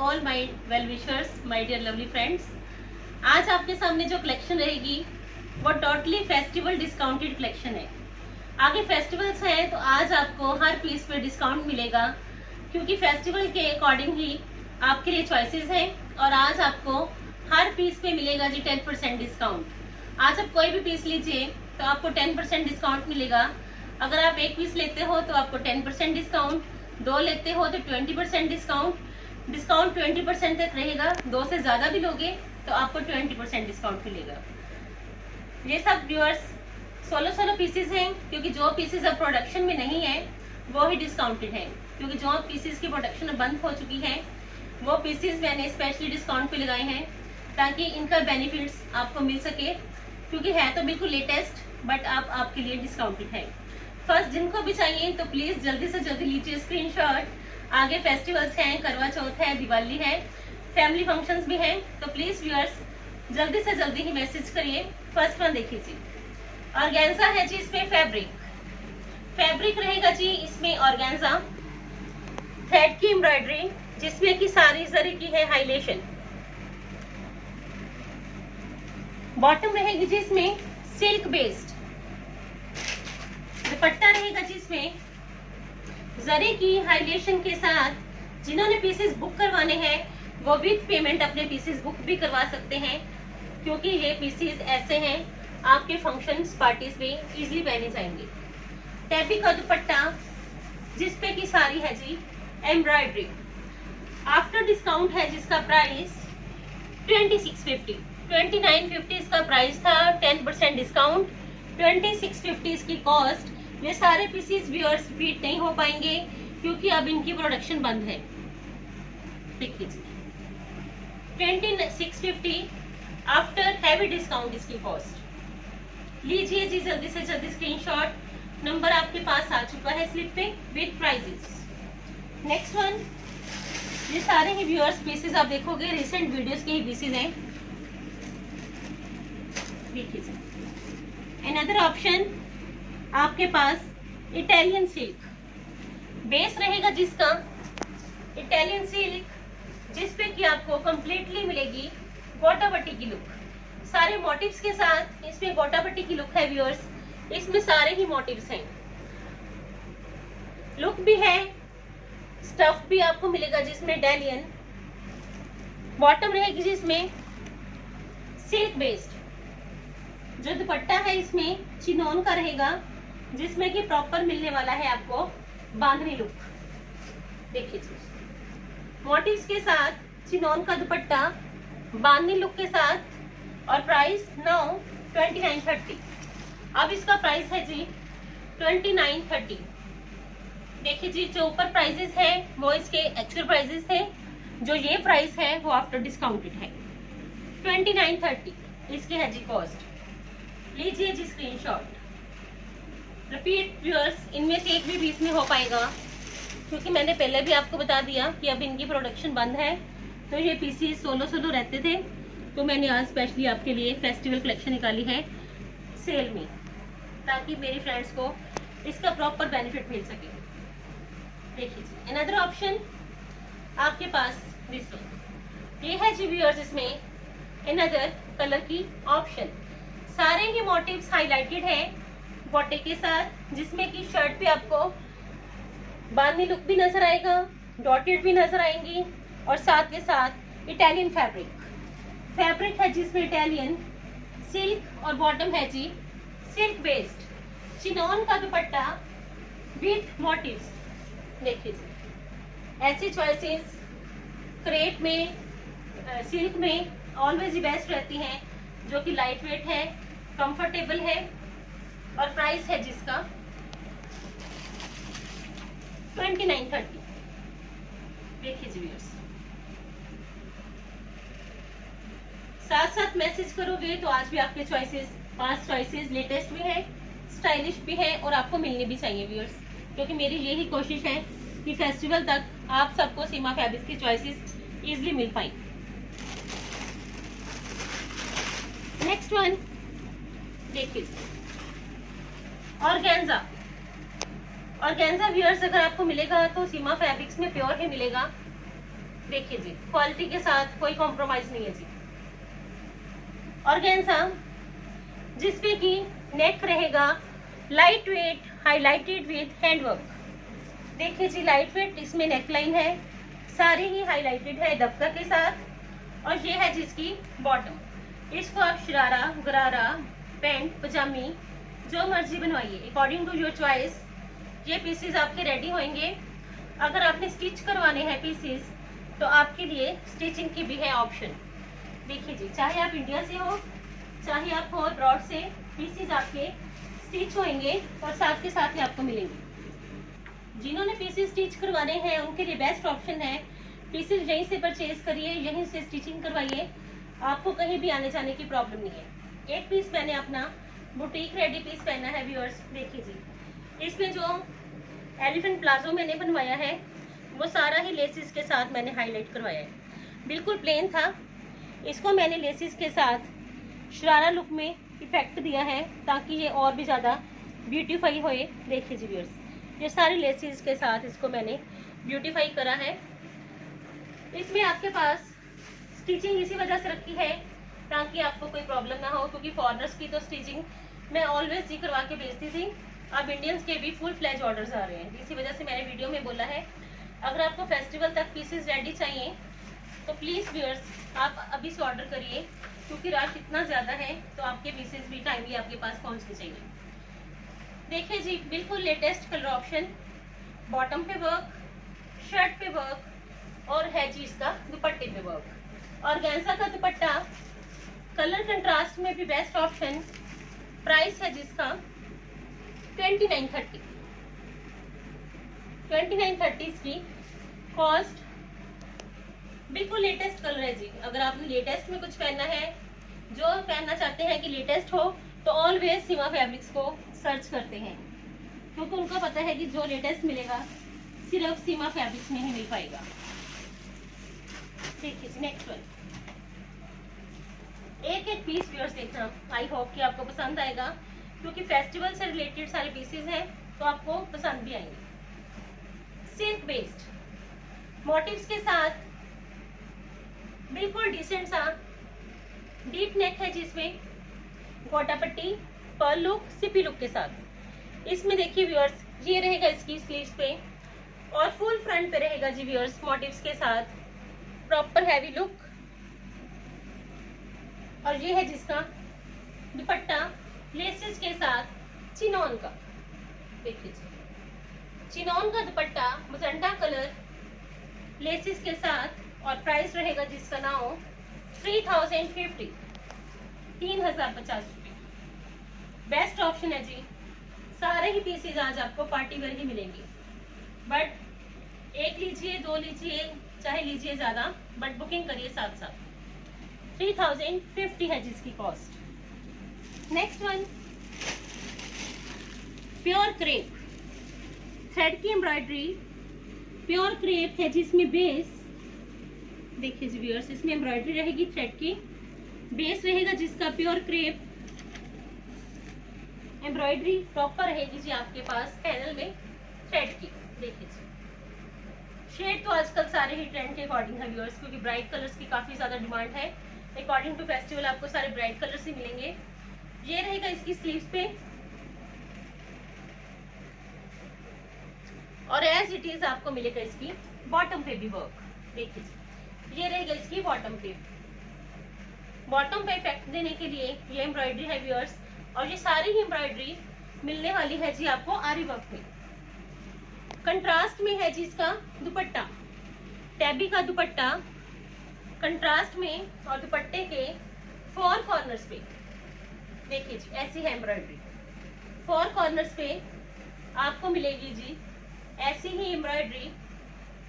All my well wishers, my dear lovely friends. आज आपके सामने जो कलेक्शन रहेगी वो टोटली फेस्टिवल डिस्काउंटेड कलेक्शन है। आगे फेस्टिवल्स हैं तो आज आपको हर पीस पे डिस्काउंट मिलेगा, क्योंकि फेस्टिवल के अकॉर्डिंग ही आपके लिए चॉइसेस हैं। और आज आपको हर पीस पे मिलेगा जी 10% डिस्काउंट। आज आप कोई भी पीस लीजिए तो आपको 10% डिस्काउंट मिलेगा। अगर आप एक पीस लेते हो तो आपको 10% डिस्काउंट, 2 लेते हो तो 20% डिस्काउंट 20% तक रहेगा। 2 से ज़्यादा भी लोगे तो आपको 20% डिस्काउंट मिलेगा। ये सब व्यूअर्स 16 पीसेस हैं, क्योंकि जो पीसेस अब प्रोडक्शन में नहीं है वो ही डिस्काउंटेड हैं। क्योंकि जो पीसेस की प्रोडक्शन बंद हो चुकी है वो पीसेस मैंने स्पेशली डिस्काउंट पे लगाए हैं, ताकि इनका बेनिफिट्स आपको मिल सके। क्योंकि है तो बिल्कुल लेटेस्ट, बट आपके लिए डिस्काउंटेड है। फर्स्ट जिनको भी चाहिए तो प्लीज़ जल्दी से जल्दी लीजिए स्क्रीनशॉट। आगे फेस्टिवल्स हैं, करवा चौथ है, दिवाली है, फैमिली फंक्शंस भी हैं, तो प्लीज़ व्यूअर्स जल्दी से जल्दी ही मैसेज करिए। फर्स्ट वन देखिए जी, ऑर्गेन्जा है जी। इसमें फैब्रिक रहेगा जी, इसमें ऑर्गेन्जा थ्रेड की एम्ब्रॉयडरी, जिसमें की सारी जरी की है हाईलाइशन। बॉटम रहेगी जी इसमें सिल्क बेस्ड। दुपट्टा रहेगा जिसमें जरी की हाइलाइशन के साथ। जिन्होंने पीसेस बुक करवाने हैं वो विद पेमेंट अपने पीसेस बुक भी करवा सकते हैं, क्योंकि ये पीसेस ऐसे हैं आपके फंक्शंस पार्टीज में इजीली पहने जाएंगे। टैबी का दुपट्टा जिसपे की सारी है जी एम्ब्रॉयडरी। आफ्टर डिस्काउंट है जिसका प्राइस 2950 इसका प्राइस था। 10% डिस्काउंट 2650 इसकी कॉस्ट। ये सारे पीसेस व्यूअर्स बीट नहीं हो पाएंगे, क्योंकि अब इनकी प्रोडक्शन बंद है। देखिए 2650 आफ्टर हैवी डिस्काउंट इसकी कॉस्ट। लीजिए जी जल्दी से जल्दी स्क्रीनशॉट। नंबर आपके पास आ चुका है स्लिप पे विद प्राइजेस। नेक्स्ट वन, ये सारे ही व्यूअर्स पीसेस आप देखोगे रिसेंट वीडियोस के ही पीसेस हैं। देखिए अनदर ऑप्शन आपके पास इटालियन सिल्क बेस रहेगा, जिसका इटालियन सिल्क, जिसपे कि आपको कंप्लीटली मिलेगी गोटापट्टी की लुक। सारे मोटिव्स के साथ इसमें गोटापट्टी की लुक है व्यूअर्स। इसमें सारे ही मोटिव्स हैं, लुक भी है, स्टफ भी आपको मिलेगा जिसमें इटालियन। बॉटम रहेगी जिसमें सिल्क बेस्ड। जो दुपट्टा है इसमें चिनोन का रहेगा, जिसमें कि प्रॉपर मिलने वाला है आपको बांधनी लुक। देखिए मोटिव्स के साथ चिनोन का दुपट्टा बांधनी लुक के साथ। और प्राइस नाउ 2930। अब इसका प्राइस है जी 2930। देखिए जी जो ऊपर प्राइजेस है वो इसके एक्चुअल प्राइजेस थे, जो ये प्राइस है वो आफ्टर डिस्काउंटेड है। 2930 इसकी है जी कॉस्ट। लीजिए जी स्क्रीनशॉट। रिपीट व्यूअर्स, इनमें से एक भी पीस में हो पाएगा, क्योंकि मैंने पहले भी आपको बता दिया कि अब इनकी प्रोडक्शन बंद है। तो ये पीसेस 16 रहते थे, तो मैंने आज स्पेशली आपके लिए फेस्टिवल कलेक्शन निकाली है सेल में, ताकि मेरी फ्रेंड्स को इसका प्रॉपर बेनिफिट मिल सके। देखिए अनदर ऑप्शन आपके पास दिस ये है जी व्यूअर्स, इसमें अनदर कलर की ऑप्शन। सारे ही मोटिव्स हाईलाइटेड है गोटे के साथ, जिसमें कि शर्ट पे आपको बांधनी लुक भी नजर आएगा, डॉटेड भी नजर आएंगी, और साथ के साथ इटालियन फैब्रिक है जिसमें इटालियन सिल्क, और बॉटम है जी सिल्क बेस्ड। चिनोन का दुपट्टा विथ मोटिव्स। देखिए ऐसी चॉइसेस क्रेप में, सिल्क में ऑलवेज ही बेस्ट रहती हैं, जो कि लाइट वेट है, कंफर्टेबल है, और प्राइस है जिसका 2930। देखिए जी व्यूअर्स, साथ साथ मैसेज करोगे तो आज भी आपके चॉइसेस 5 चॉइसेस लेटेस्ट भी है, स्टाइलिश भी है, और आपको मिलने भी चाहिए व्यूअर्स, क्योंकि मेरी यही कोशिश है कि फेस्टिवल तक आप सबको सीमा फैब्रिक्स की चॉइसेस इजीली मिल पाए। नेक्स्ट वन देखिए ऑर्गेन्जा व्यूअर्स, अगर आपको मिलेगा तो सीमा फैब्रिक्स में प्योर ही मिलेगा। देखिए जी, क्वालिटी के साथ कोई कॉम्प्रोमाइज नहीं है जी। ऑर्गेन्जा जिसपे की नेक रहेगा light weight, highlighted with handwork. देखिए जी, लाइट वेट इसमें नेकलाइन है, सारी ही हाईलाइटेड है दबका के साथ। और ये है जिसकी बॉटम। इसको आप शरारा, गरारा, पैंट, पजामी जो मर्जी बनवाइए अकॉर्डिंग टू योर चॉइस। ये पीसेस आपके रेडी होंगे। अगर आपने स्टिच करवाने हैं पीसेस तो आपके लिए स्टिचिंग की भी है ऑप्शन। देखिए जी, चाहे आप इंडिया से हो चाहे आप हो अब्रॉड से, पीसेस आपके स्टिच होंगे और साथ के साथ ही आपको मिलेंगे। जिन्होंने पीसेस स्टिच करवाने हैं उनके लिए बेस्ट ऑप्शन है, पीसेस यहीं से परचेज करिए, यहीं से स्टिचिंग करवाइए, आपको कहीं भी आने जाने की प्रॉब्लम नहीं है। एक पीस मैंने अपना बुटीक रेडी पीस पहना है व्यूअर्स। देखिए जी, इसमें जो एलिफेंट प्लाजो मैंने बनवाया है वो सारा ही लेसिस के साथ मैंने हाईलाइट करवाया है। बिल्कुल प्लेन था, इसको मैंने लेसिस के साथ शरारा लुक में इफेक्ट दिया है ताकि ये और भी ज़्यादा ब्यूटीफाई होए। देखिए जी व्यूअर्स, ये सारी लेसिस के साथ इसको मैंने ब्यूटीफाई करा है। इसमें आपके पास स्टिचिंग इसी वजह से रखी है ताकि आपको कोई प्रॉब्लम ना हो, क्योंकि फॉरनर्स की तो स्टिचिंग मैं ऑलवेज ही करवा के भेजती थी। अब इंडियंस के भी फुल फ्लैज ऑर्डर्स आ रहे हैं, इसी वजह से मैंने वीडियो में बोला है अगर आपको फेस्टिवल तक पीसेस रेडी चाहिए तो प्लीज़ व्यूअर्स आप अभी से ऑर्डर करिए, क्योंकि रश इतना ज़्यादा है तो आपके पीसेस भी टाइमली आपके पास पहुंचने चाहिए। देखिए जी, बिल्कुल लेटेस्ट कलर ऑप्शन, बॉटम पे वर्क, शर्ट पे वर्क और है जी इसका दुपट्टे पे वर्क। ऑर्गेन्जा का दुपट्टा कलर कंट्रास्ट में भी बेस्ट ऑप्शन। प्राइस है जिसका 2930 इसकी कॉस्ट। बिल्कुल लेटेस्ट कलर है जी। अगर आपने लेटेस्ट में कुछ पहनना है, जो पहनना चाहते हैं कि लेटेस्ट हो, तो ऑलवेज सीमा फैब्रिक्स को सर्च करते हैं, क्योंकि उनको पता है कि जो लेटेस्ट मिलेगा सिर्फ सीमा फैब्रिक्स में ही मिल पाएगा। देखिए नेक्स्ट वन, एक एक पीस व्यूअर्स देखना, आई होप कि आपको पसंद आएगा, क्योंकि फेस्टिवल से रिलेटेड सारे पीसेस हैं तो आपको पसंद भी आएंगे। सिल्क बेस्ड मोटिव्स के साथ बिल्कुल डिसेंट सा डीप नेक है जिसमें गोटा पट्टी, पर्ल लुक, सिपी लुक के साथ। इसमें देखिए व्यूअर्स, ये रहेगा इसकी स्लीव्स पे और फुल फ्रंट पे रहेगा जी व्यूअर्स मोटिव्स के साथ, प्रॉपर हैवी लुक। और ये है जिसका दुपट्टा लेसेस के साथ चिनॉन का। देखिए चिनॉन का दुपट्टा मजेंटा कलर लेसेस के साथ, और प्राइस रहेगा जिसका नाम 3050, 3050 रुपये। बेस्ट ऑप्शन है जी। सारे ही पीसेज आज आपको पार्टी वेयर ही मिलेंगे, बट एक लीजिए, दो लीजिए, चाहे लीजिए ज़्यादा, बट बुकिंग करिए साथ साथ। 3050 है जिसकी cost. Next one, pure crepe thread की एम्ब्रॉयडरी, प्योर क्रेप है जिसमें बेस, देखिए जी व्यूअर्स, इसमें एम्ब्रॉयडरी रहेगी थ्रेड की, बेस रहेगा जिसका प्योर क्रेप, एम्ब्रॉयडरी प्रॉपर रहेगी जी आपके पास पैनल में थ्रेड की। देखिए जी, शेड तो आजकल सारे ही ट्रेंड के अकॉर्डिंग है व्यूअर्स, क्योंकि ब्राइट कलर्स की काफ़ी ज़्यादा डिमांड है। अकॉर्डिंग टू फेस्टिवल आपको सारे ब्राइट कलर्स ही मिलेंगे। ये रहेगा इसकी स्लीव्स पे, और एज इट इज आपको मिलेगा इसकी बॉटम पे भी वर्क। देखिए ये रहेगा इसकी बॉटम पे। बॉटम पे इफेक्ट देने के लिए ये एम्ब्रॉयडरी है व्यूअर्स, और ये सारी ही एम्ब्रॉयडरी मिलने वाली है जी आपको आरी वर्क में। कंट्रास्ट में है जी इसका दुपट्टा, टैबी का दुपट्टा कंट्रास्ट में, और दुपट्टे के 4 कॉर्नर्स पे देखिए जी ऐसी है एम्ब्रॉयडरी। 4 कॉर्नर्स पे आपको मिलेगी जी ऐसी ही एम्ब्रॉयडरी।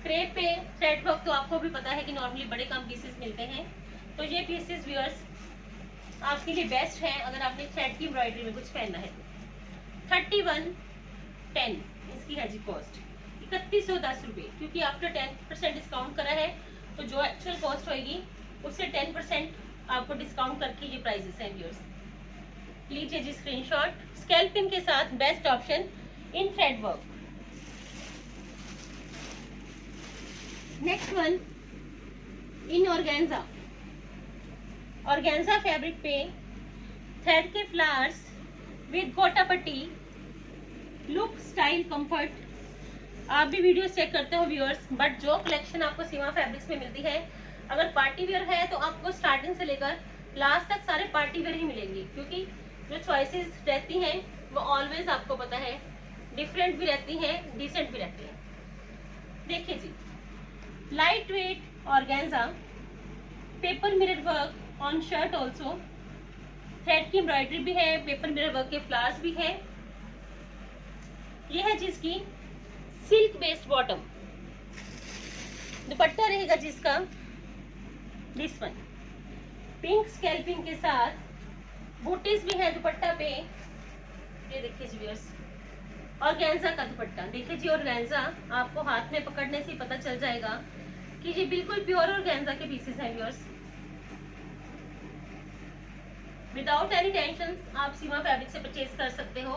क्रेप पे थ्रेड वर्क तो आपको भी पता है कि नॉर्मली बड़े कम पीसेस मिलते हैं, तो ये पीसेस व्यूअर्स आपके लिए बेस्ट है अगर आपने थ्रेड की एम्ब्रॉयडरी में कुछ पहनना है। 3110 इसकी है जी कॉस्ट, 3110 रुपये, क्योंकि आफ्टर 10% डिस्काउंट करा है, तो जो एक्चुअल कॉस्ट होगी उससे 10% आपको डिस्काउंट करके ये प्राइसेस हैं व्यूअर्स। लीजिए जी स्क्रीनशॉट। स्कैल्पिंग के साथ best option in thread work. Next one, organza, organza fabric पे थ्रेड के फ्लावर्स विद गोटा पट्टी, लुक स्टाइल कंफर्ट। आप भी वीडियो चेक करते हो व्यूअर्स, बट जो कलेक्शन आपको सीमा फैब्रिक्स में मिलती है, अगर पार्टी वेयर है तो आपको स्टार्टिंग से लेकर लास्ट तक सारे पार्टी वेयर ही मिलेंगे, क्योंकि जो चॉइसेस रहती हैं वो ऑलवेज आपको पता है डिफरेंट भी रहती हैं, डिसेंट भी रहती हैं। देखिए जी, light weight organza, paper mirror work on shirt also, thread की एम्ब्रॉयडरी भी है, पेपर मिरर वर्क के फ्लावर्स भी है। यह है जिसकी सिल्क बेस्ड बॉटम, दुपट्टा रहेगा जिसका दिस वन, पिंक स्कैल्पिंग के साथ बूटीज भी है दुपट्टा पे। ये देखिए जी व्यूअर्स, ऑर्गेन्जा का दुपट्टा देखिए जी, ऑर्गेन्जा आपको हाथ में पकड़ने से पता चल जाएगा कि ये बिल्कुल प्योर ऑर्गेन्जा के पीसेस हैं व्यूअर्स। विदाउट एनी टेंशन आप सीमा फैब्रिक से परचेज कर सकते हो,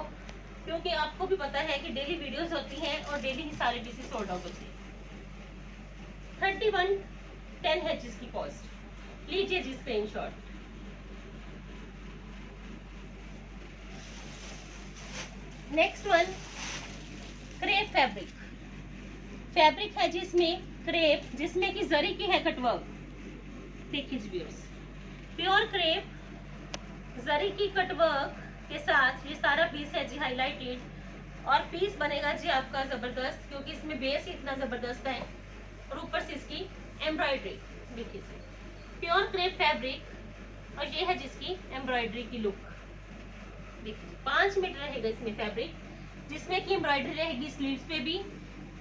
क्योंकि आपको भी पता है कि डेली वीडियोस होती हैं और डेली ही सारे पीसेस सोल्ड आउट होते हैं। 3110 है जिसकी कॉस्ट, लीजिए जी screenshot. Next one, crepe fabric, fabric है जिसमें क्रेप, जिसमें कि जरी की है कटवर्क। देखिए व्यूअर्स, प्योर क्रेप जरी की कटवर्क के साथ ये सारा पीस है जी हाईलाइटेड, और पीस बनेगा जी आपका जबरदस्त, क्योंकि इसमें बेस ही इतना जबरदस्त है और ऊपर से इसकी एम्ब्रॉयडरी। देखिए प्योर क्रेप फैब्रिक, और ये है जिसकी एम्ब्रॉयडरी की लुक। देखिए 5 मीटर रहेगा इसमें फैब्रिक, जिसमें कि एम्ब्रॉयडरी रहेगी स्लीव्स पे भी,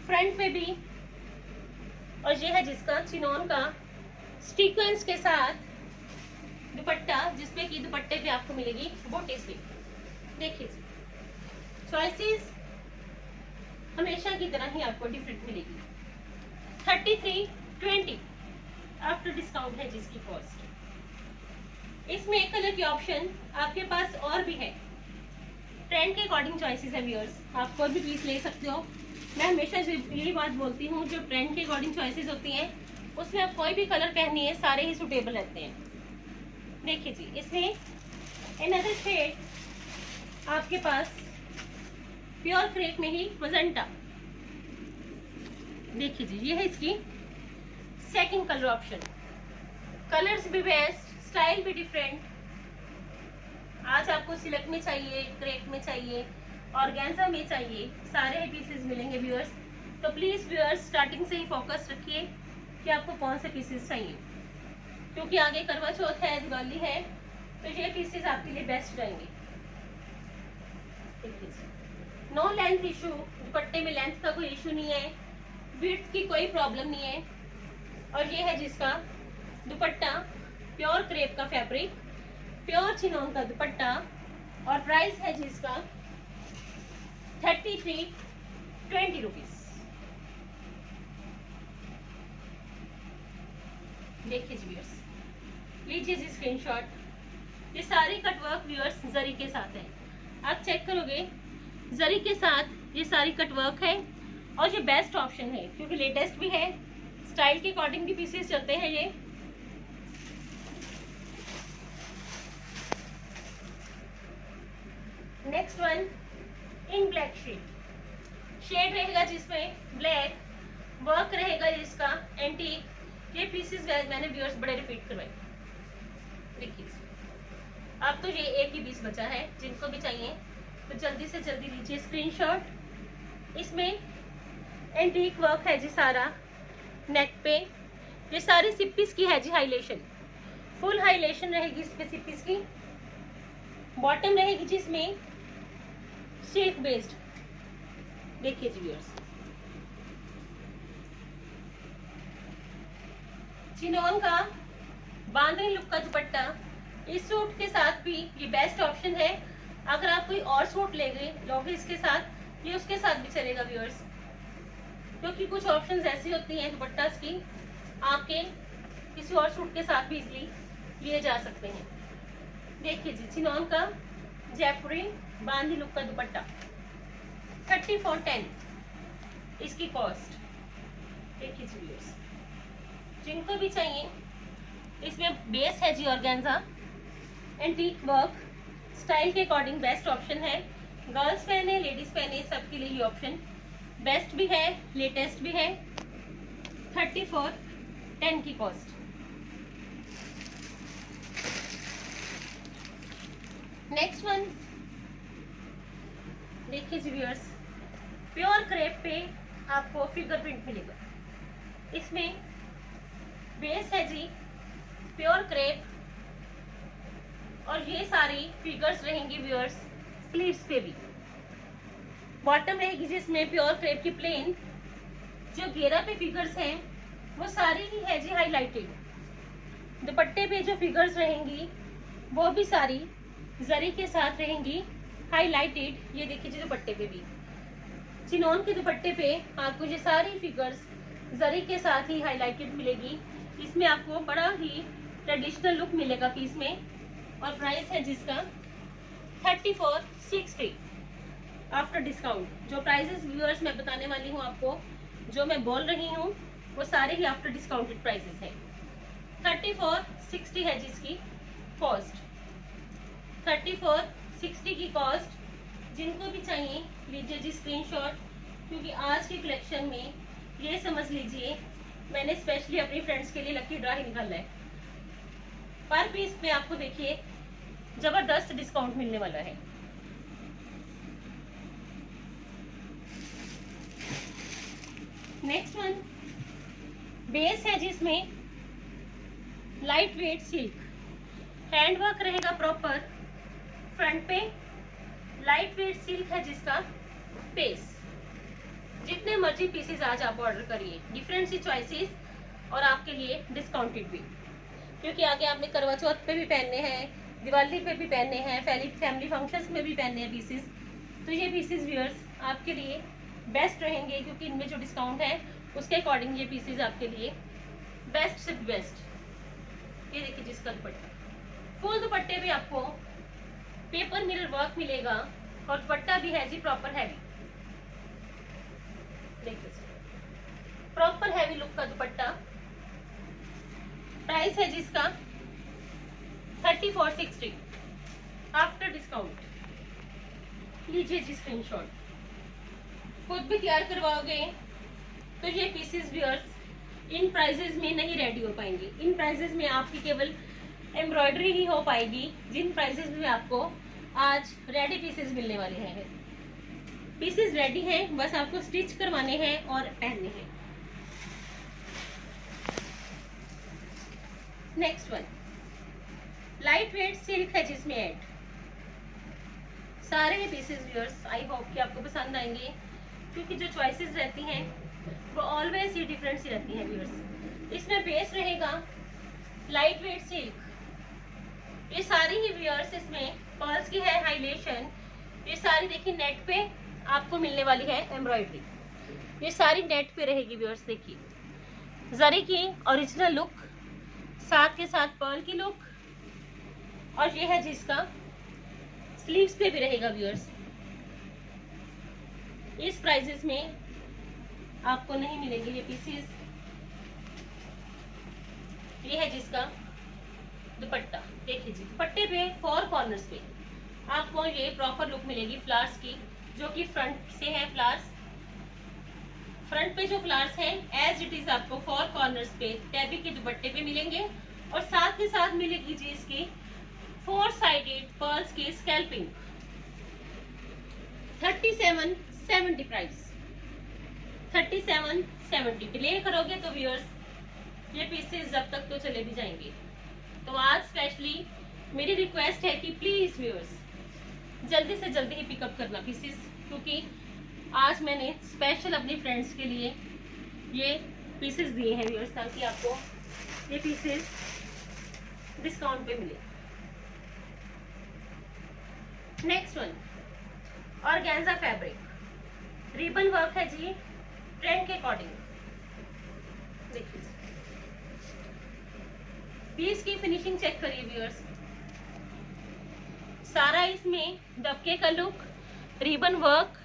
फ्रंट पे भी, और ये है जिसका चिनोन का स्टिकर्स के साथ दुपट्टा, जिसमें कि दुपट्टे पे आपको मिलेगी बूटी स्टिक। देखिए चॉइसेस हमेशा की तरह ही आपको डिफरेंट मिलेगी। 3320 आफ्टर डिस्काउंट है जिसकी कॉस्ट। इसमें एक कलर की ऑप्शन आपके पास और भी है, ट्रेंड के अकॉर्डिंग चॉइसेस है व्यूअर्स, आप कोई भी पीस ले सकते हो। मैं हमेशा यही बात बोलती हूँ, जो ट्रेंड के अकॉर्डिंग चॉइसेस होती हैं उसमें आप कोई भी कलर पहनिए सारे ही सुटेबल रहते हैं। देखिए जी, इसमें अनदर शेड आपके पास प्योर क्रेप में ही मजेंटा। देखिए जी, ये है इसकी सेकंड कलर ऑप्शन, कलर्स भी बेस्ट, स्टाइल भी डिफरेंट। आज आपको सिल्क में चाहिए, क्रेप में चाहिए, ऑर्गेन्जा में चाहिए, सारे पीसेस मिलेंगे व्यूअर्स। तो प्लीज व्यूअर्स स्टार्टिंग से ही फोकस रखिए कि आपको कौन से पीसेस चाहिए, क्योंकि आगे करवा चौथ है, दिवाली है, तो ये पीसेस आपके लिए बेस्ट रहेंगे। नो लेंथ इशू, दुपट्टे में लेंथ का कोई इशू नहीं है, विड्थ की कोई प्रॉब्लम नहीं है। और ये है जिसका दुपट्टा, प्योर क्रेप का फैब्रिक, प्योर चिनोन का दुपट्टा, और प्राइस है जिसका 3320 रुपीज। देखिए जी व्यूअर्स, लीजिए जी स्क्रीनशॉट। ये सारी कटवर्क व्यूअर्स जरी के साथ है, आप चेक करोगे जरी के साथ ये सारी कटवर्क है, और ये बेस्ट ऑप्शन है क्योंकि लेटेस्ट भी है, स्टाइल के अकॉर्डिंग भी पीसेस चलते हैं ये। Next one in black shade रहेगा जिसमें ब्लैक वर्क रहेगा जिसका एंटीक। ये पीसेस मैंने व्यूअर्स बड़े रिपीट करवाए। देखिए अब तो ये एक ही पीस बचा है, जिनको भी चाहिए तो जल्दी से जल्दी लीजिए स्क्रीनशॉट। इसमें एंटीक वर्क है जी सारा नेक पे, ये सारी सिप्पीस की है जी हाईलाइशन, फुल हाईलाइशन रहेगी इस पे सिप्पीस की। बॉटम रहेगी जिसमें सिल्क बेस्ड। देखिए जी व्यूअर्स, चिनोन का बांधनी लुक का दुपट्टा, इस सूट के साथ भी ये बेस्ट ऑप्शन है। अगर आप कोई और सूट लोगे इसके साथ, ये उसके साथ भी चलेगा व्यूअर्स, क्योंकि कुछ ऑप्शंस ऐसी होती हैं दुपट्टा की आपके किसी और सूट के साथ भी इजीली लिए जा सकते हैं। देखिए जी, चिनोन का जयपुरी बांधी लुक का दुपट्टा 3410 इसकी कॉस्ट। देखिए जी व्यूअर्स, जिनको भी चाहिए इसमें बेस है जी ऑर्गेन्जा, एंटीक वर्क, स्टाइल के अकॉर्डिंग बेस्ट ऑप्शन है। गर्ल्स पहने, लेडीज पहने, सबके लिए ये ऑप्शन बेस्ट भी है, लेटेस्ट भी है। 3410 की कॉस्ट। नेक्स्ट वन देखिए जी व्यूअर्स, प्योर क्रेप पे आपको फिगर प्रिंट मिलेगा। इसमें बेस है जी प्योर क्रेप, और ये सारी फिगर्स रहेंगी व्यूअर्स स्लीव्स पे भी। बॉटम रहेगी जिसमें प्योर क्रेप की प्लेन। जो घेरा पे फिगर्स हैं वो सारी ही है जी हाईलाइटेड। दुपट्टे पे जो फिगर्स रहेंगी वो भी सारी जरी के साथ रहेंगी हाईलाइटेड। ये देखिए जी दुपट्टे पे भी, चिनोन के दुपट्टे पे आपको ये सारी फिगर्स जरी के साथ ही हाईलाइटेड मिलेगी। इसमें आपको बड़ा ही ट्रेडिशनल लुक मिलेगा पीस में, और प्राइस है जिसका 3460 आफ्टर डिस्काउंट। जो प्राइसेस व्यूअर्स मैं बताने वाली हूँ आपको, जो मैं बोल रही हूँ वो सारे ही आफ्टर डिस्काउंटेड प्राइसेस हैं। 3460 है जिसकी कॉस्ट, 3460 की कॉस्ट। जिनको भी चाहिए लीजिए जी स्क्रीनशॉट, क्योंकि आज की कलेक्शन में ये समझ लीजिए मैंने स्पेशली अपनी फ्रेंड्स के लिए लकी ड्रा ही निकाला है। पर पीस पे आपको देखिए जबरदस्त डिस्काउंट मिलने वाला है। नेक्स्ट वन बेस है जिसमें लाइट वेट सिल्क, हैंडवर्क रहेगा प्रॉपर फ्रंट पे, लाइट वेट सिल्क है जिसका बेस। जितने मर्जी पीसेस आज आप ऑर्डर करिए, डिफरेंट सी चॉइसेस, और आपके लिए डिस्काउंटेड भी, क्योंकि आगे आपने करवा चौथ पे भी पहनने हैं, दिवाली पे भी पहनने हैं, फैमिली फंक्शंस में भी पहनने हैं पीसेस। तो ये पीसेस व्यूअर्स आपके लिए बेस्ट रहेंगे, क्योंकि इनमें जो डिस्काउंट है उसके अकॉर्डिंग ये पीसेस आपके लिए बेस्ट से बेस्ट। ये देखिए जिसका दुपट्टा, फुल दुपट्टे भी आपको पेपर मिरर वर्क मिलेगा, और दुपट्टा भी है जी प्रॉपर हैवी। देखिए प्रॉपर हैवी लुक का दुपट्टा। प्राइस है जिसका 3460 आफ्टर डिस्काउंट। लीजिए जी स्क्रीनशॉट, खुद भी तैयार करवाओगे तो ये पीसेस व्यूअर्स इन प्राइजेस में नहीं रेडी हो पाएंगे। इन प्राइजेस में आपकी केवल एम्ब्रॉयडरी ही हो पाएगी, जिन प्राइजेस में आपको आज रेडी पीसेस मिलने वाले हैं। पीसेस रेडी हैं, बस आपको स्टिच करवाने हैं और पहनने हैं। Next one light weight silk है जिसमें ऐड। सारे पीसेस व्यूअर्स आई होप कि आपको पसंद आएंगे, क्योंकि जो चॉइसेस रहती हैं वो ऑलवेज ही डिफरेंट सी रहती हैं व्यूअर्स। इसमें बेस रहेगा लाइट वेट सिल्क। ये सारी ही व्यूअर्स इसमें पर्ल्स की है हाईलाइटेशन। ये सारी देखिए नेट पे आपको मिलने वाली है एम्ब्रॉयडरी। ये सारी नेट पे रहेगी व्यूअर्स। देखिए जरी की ओरिजिनल लुक, साथ के साथ पर्ल की लुक, और ये है जिसका स्लीव्स पे भी रहेगा व्यूअर्स। इस प्राइजेस में आपको नहीं मिलेंगे ये पीसेस। ये है जिसका दुपट्टा। देखिए जी दुपट्टे पे 4 कॉर्नर्स पे आपको ये प्रॉपर लुक मिलेगी फ्लावर्स की, जो कि फ्रंट से है फ्लावर्स। फ्रंट पे जो फ्लावर्स हैं एज इट इज आपको 4 कॉर्नर्स पे टैबी के दुपट्टे पे मिलेंगे, और साथ ही साथ मिलेगी जी इसकी 4 साइडेड पर्ल्स की स्कैल्पिंग। 3770 प्राइस, 3770। डिले करोगे तो व्यूअर्स ये पीसेस जब तक तो चले भी जाएंगे। तो आज स्पेशली मेरी रिक्वेस्ट है कि प्लीज व्यूअर्स जल्दी से जल्दी ही पिकअप करना पीसेस, क्योंकि आज मैंने स्पेशल अपनी फ्रेंड्स के लिए ये पीसेस दिए हैं व्यूअर्स, ताकि आपको ये पीसेस डिस्काउंट पे मिले। Next one organza fabric, ribbon work है जी ट्रेंड के अकॉर्डिंग। देखिए पीस की फिनिशिंग चेक करिए व्यूअर्स। सारा इसमें दबके का लुक, रिबन वर्क,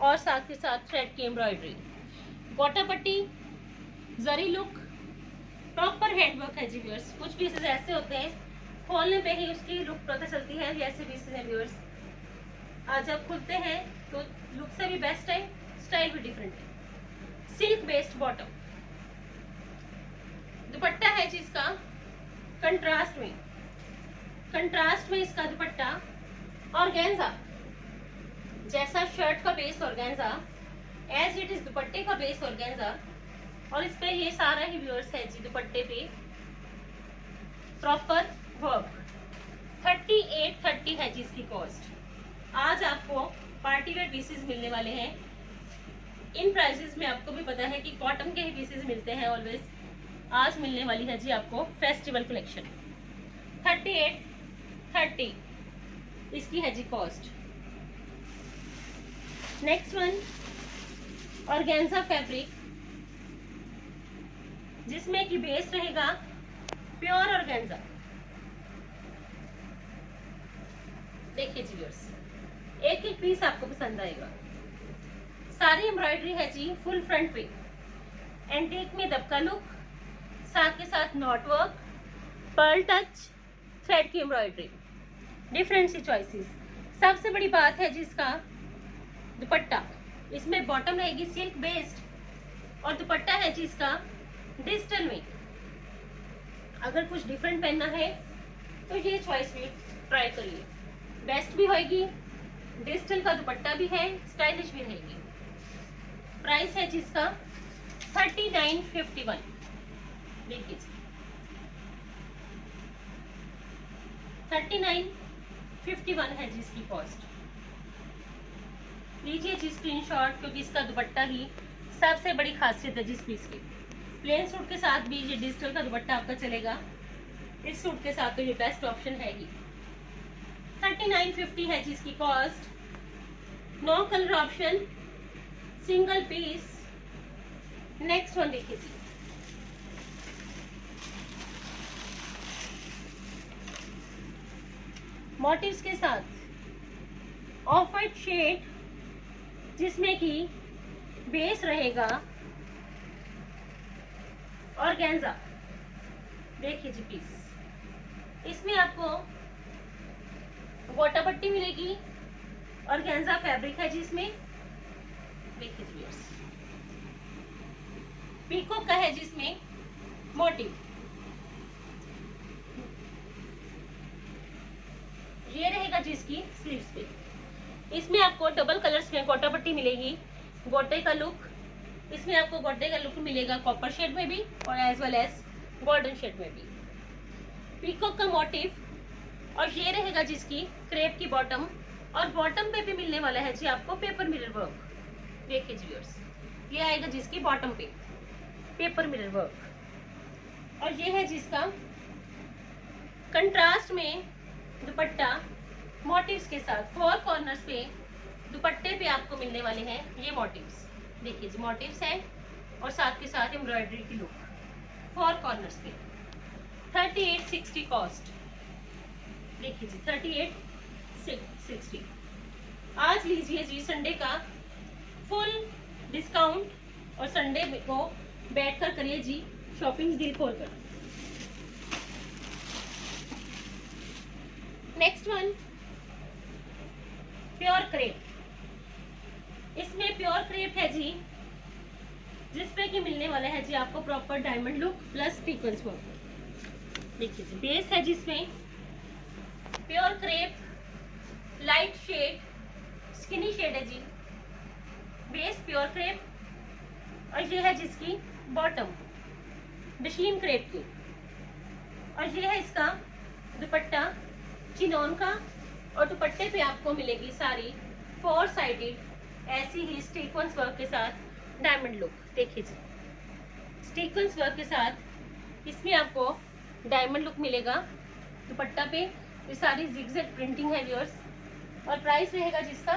और साथ के साथ थ्रेड की एम्ब्रॉयडरी, गोटा पट्टी, जरी लुक, प्रॉपर हैंडवर्क है जी व्यूअर्स। कुछ पीसेस ऐसे होते हैं खोलने पे ही उसकी लुक पता चलती है, ऐसे पीसेस हैं व्यूअर्स। आज जब खुलते हैं तो लुक से भी बेस्ट है, स्टाइल भी डिफरेंट है। सिल्क बेस्ड बॉटम, दुपट्टा है जिसका कंट्रास्ट में इसका दुपट्टा ऑर्गेन्जा, जैसा शर्ट का base organza as it is दुपट्टे का बेस ऑर्गेन्जा, और इस पे ये सारा ही व्यूअर्स है जी दुपट्टे पे प्रॉपर वर्क। 3830 है जी इसकी कॉस्ट। आज आपको पार्टी वेयर पीसेस मिलने वाले हैं इन प्राइसेस में। आपको भी पता है कि कॉटन के ही पीसेस मिलते हैं ऑलवेज। आज मिलने वाली है जी आपको फेस्टिवल कलेक्शन। 3830 इसकी है जी cost. Next one organza fabric, जिसमें कि बेस रहेगा प्योर ऑर्गेन्जा। देखिए जी व्यूअर्स, एक एक पीस आपको पसंद आएगा। सारी एम्ब्रॉयडरी है जी फुल फ्रंट पे, एंटीक में दबका लुक, साथ के साथ knot work, pearl touch, thread की एम्ब्रॉयडरी, डिफरेंट सी चॉइसेस। सबसे बड़ी बात है जी इसका दुपट्टा। इसमें बॉटम रहेगी सिल्क बेस्ड और दुपट्टा है जी इसका डिजिटल में। अगर कुछ डिफरेंट पहनना है तो ये चॉइस भी ट्राई करिए, बेस्ट भी होगी। डिजिटल का दुपट्टा भी है, स्टाइलिश भी रहेगी। प्राइस है जिसका 3951। देखिए 3951 है जिसकी कॉस्ट। लीजिए जी स्क्रीनशॉट, क्योंकि इसका दुपट्टा ही सबसे बड़ी खासियत है जिस पीस की। प्लेन सूट के साथ भी ये डिजिटल का दुपट्टा आपका चलेगा, इस सूट के साथ तो ये बेस्ट ऑप्शन है ही। 3950 है जिसकी cost. No colour option, single piece. Next one देखिए जी, मोटिव्स के साथ ऑफ वाइट शेड, जिसमें कि बेस रहेगा ऑर्गेन्जा। देखिए जी पीस, इसमें आपको गोटा पट्टी मिलेगी, ऑर्गेन्जा फैब्रिक है जिसमें। देखिए जी पीकॉक का है जिसमें मोटिव। ये रहेगा जिसकी स्लीव्स पे। इसमें आपको डबल कलर्स में गोटा पट्टी मिलेगी, गोटे का लुक। इसमें आपको गोटे का लुक मिलेगा कॉपर शेड में भी और as well as golden shade में भी। पीकॉक का मोटिव, और ये रहेगा जिसकी क्रेप की बॉटम, और बॉटम पे भी मिलने वाला है जी आपको पेपर मिरर वर्क। देखिए जी व्यूअर्स, ये आएगा जिसकी बॉटम पे पेपर मिरर वर्क, और ये है जिसका कंट्रास्ट में दुपट्टा मोटिव्स के साथ। 4 कॉर्नर्स पे दुपट्टे पे आपको मिलने वाले हैं ये मोटिव्स। देखिए जी मोटिव्स है और साथ के साथ एम्ब्रॉयडरी की लुक 4 कॉर्नर्स पे। 3860 कॉस्ट। देखिए जी 3860। आज लीजिए जी संडे का फुल डिस्काउंट, और संडे को बैठकर करिए जी शॉपिंग दिल खोल कर। Next one pure crepe. इसमें प्योर क्रेप है जी, जिसपे कि मिलने वाला है जी आपको proper diamond look plus sequence work. देखिए जी बेस है जिसमें प्योर क्रेप, लाइट शेड, स्किनी शेड है जी। बेस प्योर क्रेप, और ये है जिसकी बॉटम मशीन क्रेप की, और ये है इसका दुपट्टा चिनॉन का, और दुपट्टे पे आपको मिलेगी सारी 4 साइडेड ऐसी ही सीक्वेंस वर्क के साथ डायमंड लुक। देखिए जी सीक्वेंस वर्क के साथ इसमें आपको डायमंड लुक मिलेगा दुपट्टा पे। ये सारी जिगजैग प्रिंटिंग है व्यूअर्स, और प्राइस रहेगा जिसका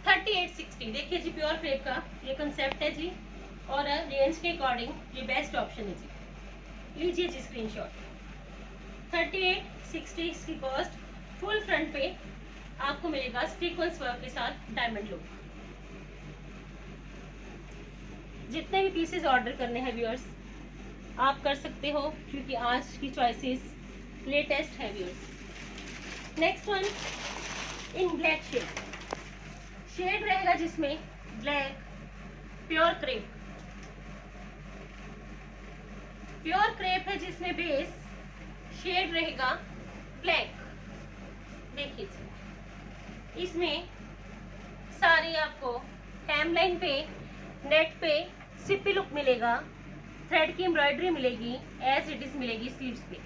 3860। देखिए जी प्योर क्रेप का ये कंसेप्ट है जी, और रेंज के अकॉर्डिंग ये बेस्ट ऑप्शन है जी। लीजिए जी स्क्रीनशॉट। 3860 इसकी कॉस्ट। फुल फ्रंट पे आपको मिलेगा सीक्वेंस वर्क के साथ डायमंड लुक। जितने भी पीसेस ऑर्डर करने हैं व्यूअर्स आप कर सकते हो, क्योंकि आज की चॉइसेस लेटेस्ट है viewers. Next one in black shade रहेगा जिसमें ब्लैक प्योर क्रेप है, जिसमें बेस शेड रहेगा ब्लैक। देखिए इसमें सारी आपको हेमलाइन पे नेट पे सिप्पी लुक मिलेगा, थ्रेड की एम्ब्रॉयडरी मिलेगी, एज इट इज मिलेगी स्लीव्स पे।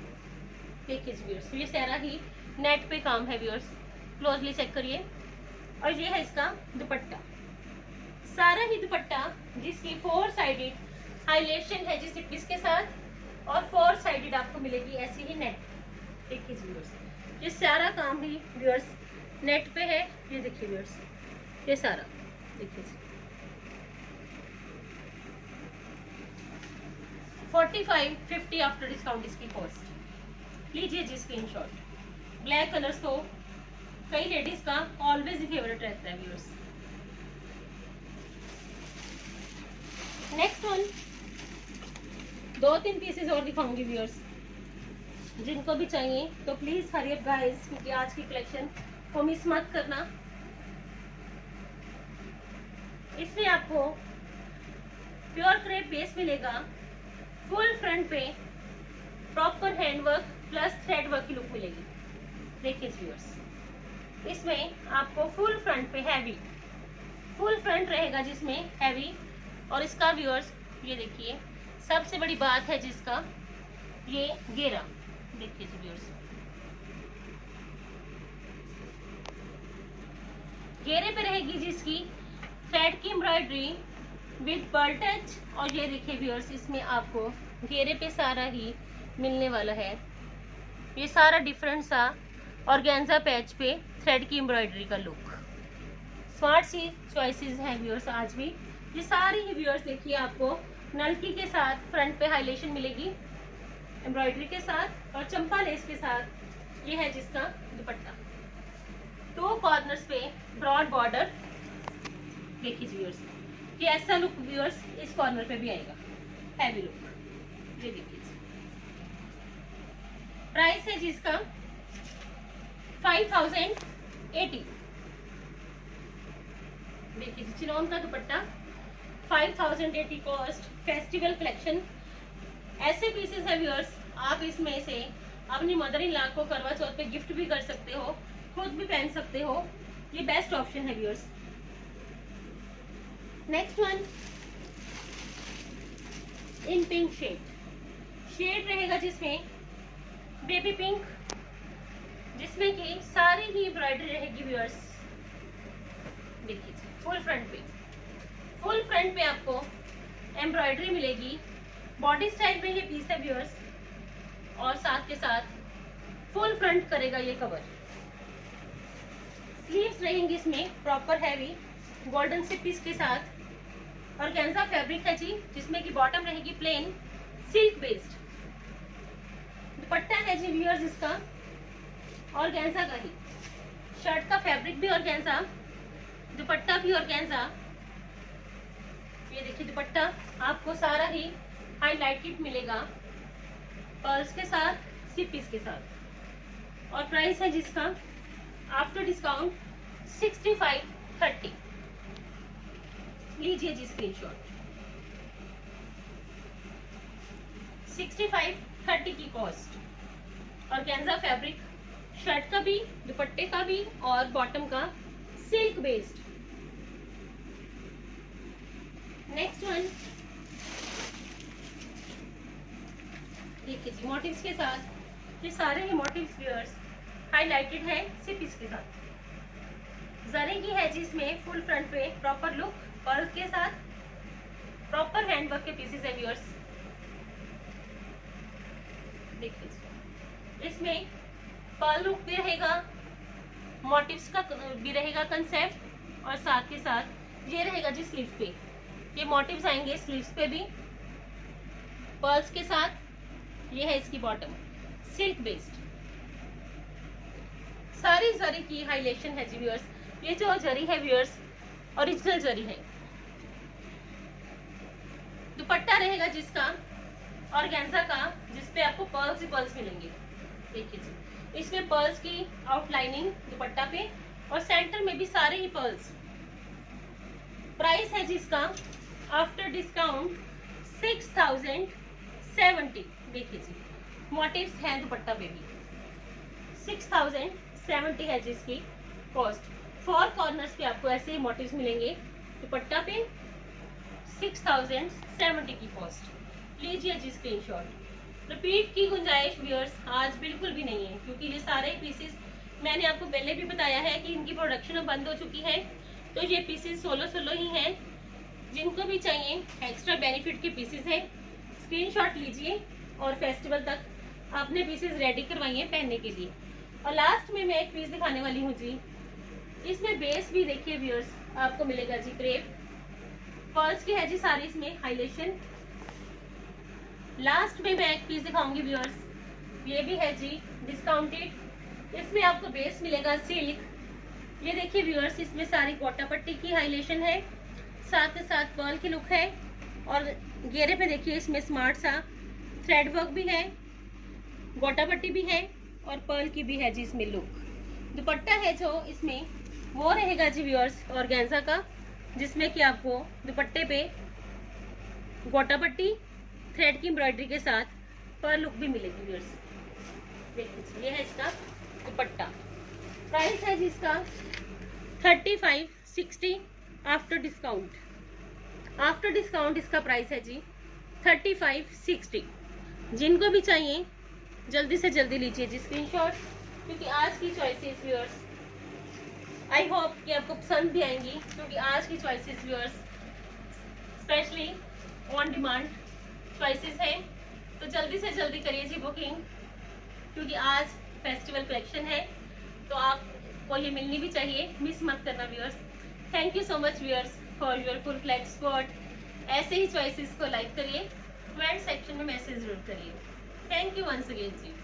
देखिए व्यूअर्स ये सारा ही नेट पे काम है व्यूअर्स, क्लोजली चेक करिए। और ये है इसका दुपट्टा, सारा ही दुपट्टा जिसकी 4 साइडेड हाईलाइटेशन है जिस पीस के साथ, और 4 साइडेड आपको मिलेगी ऐसी ही नेट। देखिए व्यूअर्स ये सारा काम ही व्यूअर्स नेट पे है। ये देखिए व्यूअर्स ये सारा देखिए 45-50 आफ्टर डिस्काउंट इसकी कॉस्ट। लीजिए जी स्क्रीनशॉट। ब्लैक कलर्स तो कई लेडीज का ऑलवेज ही फेवरेट रहता है व्यूअर्स। नेक्स्ट वन 2-3 पीसेस और दिखाऊंगी व्यूअर्स, जिनको भी चाहिए तो प्लीज हरी अप गाइस, क्योंकि आज की कलेक्शन को मिस मत करना। इसमें आपको प्योर क्रेप बेस मिलेगा, फुल फ्रंट पे proper handwork plus thread work की लुक मिलेगी। देखिए व्यूअर्स इसमें आपको फुल फ्रंट पे हैवी फुल फ्रंट रहेगा जिसमें हैवी, और इसका व्यूअर्स ये देखिए सबसे बड़ी बात है जिसका ये घेरा। देखिए व्यूअर्स घेरे पे रहेगी जिसकी थ्रेड की एम्ब्रॉयडरी विद पर्ल टच, और ये देखिए व्यूअर्स इसमें आपको घेरे पे सारा ही मिलने वाला है। ये सारा डिफरेंट सा ऑर्गेन्जा पैच पे थ्रेड की एम्ब्रॉयडरी का लुक। स्मार्ट सी चॉइसेस हैं व्यूअर्स आज भी। ये सारी ही व्यूअर्स देखिए आपको नलकी के साथ फ्रंट पे हाईलाइटेशन मिलेगी एम्ब्रॉयडरी के साथ, और चंपा लेस के साथ ये है जिसका दुपट्टा। 2 कॉर्नर्स पे ब्रॉड बॉर्डर। देखिए व्यूअर्स ये ऐसा लुक व्यूअर्स इस कॉर्नर पे भी आएगा, हैवी लुक। ये देखिए प्राइस है जिसका 5080। देखिए चिनोन का दुपट्टा 5080 कॉस्ट। फेस्टिवल कलेक्शन ऐसे पीसेस है व्यूअर्स, आप इसमें से अपनी मदर इन लॉ को करवा चौथ पे गिफ्ट भी कर सकते हो, खुद भी पहन सकते हो, ये बेस्ट ऑप्शन है viewers. Next one in pink shade रहेगा जिसमें बेबी पिंक, जिसमें कि सारी ही एम्ब्रॉयडरी रहेगी व्यूअर्स। देखिए फुल फ्रंट पे आपको एम्ब्रॉयडरी मिलेगी, बॉडी स्टाइल में ये पीस है व्यूअर्स, और साथ के साथ फुल फ्रंट करेगा ये कवर। स्लीव्स रहेंगी इसमें प्रॉपर हैवी गोल्डन से पीस के साथ, और ऑर्गेन्जा फैब्रिक है जी, जिसमें कि बॉटम रहेगी प्लेन सिल्क बेस्ड। दुपट्टा है जी व्यूअर्स इसका ऑर्गेन्जा का ही, शर्ट का फैब्रिक भी ऑर्गेन्जा, दुपट्टा भी ऑर्गेन्जा। ये देखिए दुपट्टा आपको सारा ही हाईलाइटेड मिलेगा पर्ल्स के साथ, सिप्पीस के साथ, और प्राइस है जिसका आफ्टर डिस्काउंट 6530। लीजिए जी स्क्रीनशॉट। 6530 की कॉस्ट, ऑर्गेन्जा फैब्रिक, शर्ट का भी, दुपट्टे का भी, और बॉटम का सिल्क बेस्ड। नेक्स्ट वन देखिए जी मोटिव्स के साथ, ये सारे ही मोटिव्स व्यूअर्स हाईलाइटेड है सिप्पीस के साथ। जरी की है जिसमें फुल फ्रंट पे प्रॉपर लुक, पर्ल के साथ प्रॉपर हैंडवर्क के पीसेस है व्यूअर्स। देखिए इसमें पर्ल लुक भी रहेगा, मोटिव्स का भी रहेगा कंसेप्ट, और साथ के साथ ये रहेगा जी स्लीव पे, ये मोटिव्स आएंगे स्लीव्स पे भी पर्ल्स के साथ। ये है इसकी बॉटम सिल्क बेस्ड, सारी जरी की हाईलाइटेशन है जी व्यूअर्स। ये जो जरी है व्यूअर्स ओरिजिनल जरी है। दुपट्टा रहेगा जिसका ऑर्गेन्जा का, जिसपे आपको पर्ल्स ही पर्ल्स मिलेंगे। देखिए जी, इसमें पर्ल्स की आउटलाइनिंग दुपट्टा पे और सेंटर में भी सारे ही पर्ल्स। प्राइस है जिसका आफ्टर डिस्काउंट 6070। देखिए जी, मोटिव्स है दुपट्टा पे भी। 6070 है जिसकी कॉस्ट। 4 कॉर्नर्स पे आपको ऐसे ही मोटिव्स मिलेंगे दुपट्टा पे। 6070 की कॉस्ट। लीजिए जी स्क्रीनशॉट। रिपीट की गुंजाइश व्यूअर्स आज बिल्कुल भी नहीं है, क्योंकि ये सारे पीसेस मैंने आपको पहले भी बताया है कि इनकी प्रोडक्शन बंद हो चुकी है। तो ये पीसेस 16 ही हैं। जिनको भी चाहिए एक्स्ट्रा बेनिफिट के पीसेस हैं, स्क्रीनशॉट लीजिए और फेस्टिवल तक आपने पीसेस रेडी करवाइए पहनने के लिए। और लास्ट में मैं एक पीस दिखाने वाली हूँ जी। इसमें बेस भी देखिए व्यूअर्स आपको मिलेगा जी क्रेप। पर्ल्स की है जी सारी इसमें हाइलाइशन। लास्ट में मैं एक पीस दिखाऊंगी व्यूअर्स, ये भी है जी डिस्काउंटेड। इसमें आपको बेस मिलेगा सिल्क। ये देखिए व्यूअर्स, इसमें सारी गोटा पट्टी की हाइलाइशन है, साथ के साथ पर्ल की लुक है। और घेरे पे देखिए इसमें स्मार्ट सा थ्रेड वर्क भी है, गोटा पट्टी भी है और पर्ल की भी है जी इसमें लुक। दुपट्टा है जो इसमें वो रहेगा जी व्यूअर्स ऑर्गेन्जा का, जिसमें कि आपको दुपट्टे पे गोटा पट्टी थ्रेड की एम्ब्रॉयडरी के साथ पर्ल लुक भी मिलेगी व्यूअर्स। देखिए ये है इसका दुपट्टा। प्राइस है जी इसका 3560 आफ्टर डिस्काउंट। आफ्टर डिस्काउंट इसका प्राइस है जी 3560। जिनको भी चाहिए जल्दी से जल्दी लीजिए जी स्क्रीनशॉट, क्योंकि आज की चॉइसेस व्यूअर्स आई होप कि आपको पसंद भी आएंगी, क्योंकि आज की choices viewers specially on demand choices हैं। तो जल्दी से जल्दी करिए जी बुकिंग, क्योंकि आज फेस्टिवल कलेक्शन है तो आपको ये मिलनी भी चाहिए। मिस मत करना viewers. Thank you so much viewers for your full flat support. ऐसे ही चॉइसेस को लाइक करिए, कमेंट सेक्शन में मैसेज जरूर करिए। Thank you once again ji.